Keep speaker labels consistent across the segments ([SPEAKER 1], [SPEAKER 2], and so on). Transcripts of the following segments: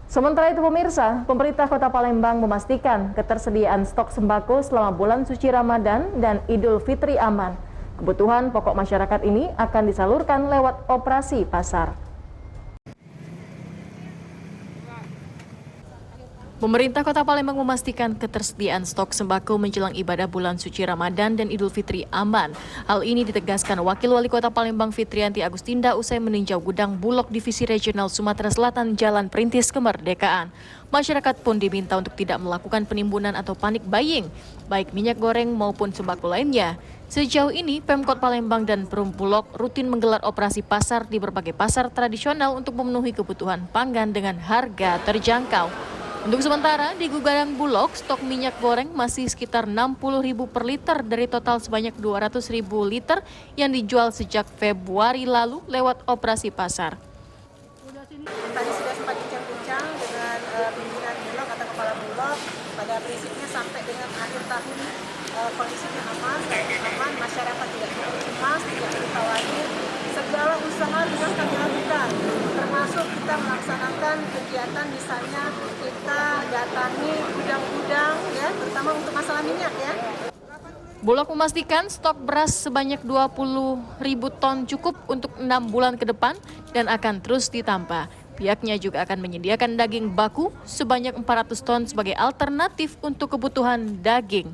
[SPEAKER 1] Sementara itu pemirsa, pemerintah Kota Palembang memastikan ketersediaan stok sembako selama bulan suci Ramadan dan Idul Fitri aman. Kebutuhan pokok masyarakat ini akan disalurkan lewat operasi pasar. Pemerintah Kota Palembang memastikan ketersediaan stok sembako menjelang ibadah bulan suci Ramadan dan Idul Fitri aman. Hal ini ditegaskan Wakil Wali Kota Palembang Fitrianti Agustinda usai meninjau gudang Bulog Divisi Regional Sumatera Selatan Jalan Perintis Kemerdekaan. Masyarakat pun diminta untuk tidak melakukan penimbunan atau panik buying, baik minyak goreng maupun sembako lainnya. Sejauh ini, Pemkot Palembang dan Perum Bulog rutin menggelar operasi pasar di berbagai pasar tradisional untuk memenuhi kebutuhan pangan dengan harga terjangkau. Untuk sementara, di gudang Bulog, stok minyak goreng masih sekitar 60.000 per liter dari total sebanyak 200.000 liter yang dijual sejak Februari lalu lewat operasi pasar.
[SPEAKER 2] Tadi sudah sempat bincang-bincang dengan pimpinan Bulog atau kepala Bulog. Pada prinsipnya sampai dengan akhir tahun kondisinya aman, masyarakat tidak perlu cemas, tidak perlu khawatir. Segala usaha juga kami lakukan, termasuk kita melaksanakan kegiatan misalnya kita datangi gudang-gudang ya, terutama untuk masalah minyak ya.
[SPEAKER 1] Bulog memastikan stok beras sebanyak 20.000 ton cukup untuk 6 bulan ke depan dan akan terus ditambah. Pihaknya juga akan menyediakan daging baku sebanyak 400 ton sebagai alternatif untuk kebutuhan daging.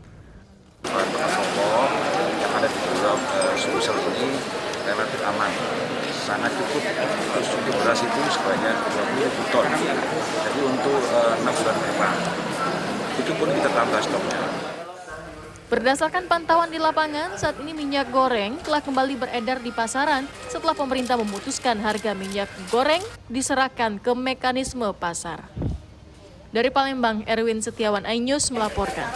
[SPEAKER 3] Pokok yang ada di Bulog Sulsel ini relatif aman, sangat cukup. Untuk beras itu sebanyak 20.000 ton. Jadi untuk 6 bulan ke depan, itu pun kita tambah stoknya.
[SPEAKER 1] Berdasarkan pantauan di lapangan, saat ini minyak goreng telah kembali beredar di pasaran setelah pemerintah memutuskan harga minyak goreng diserahkan ke mekanisme pasar. Dari Palembang, Erwin Setiawan, iNews melaporkan.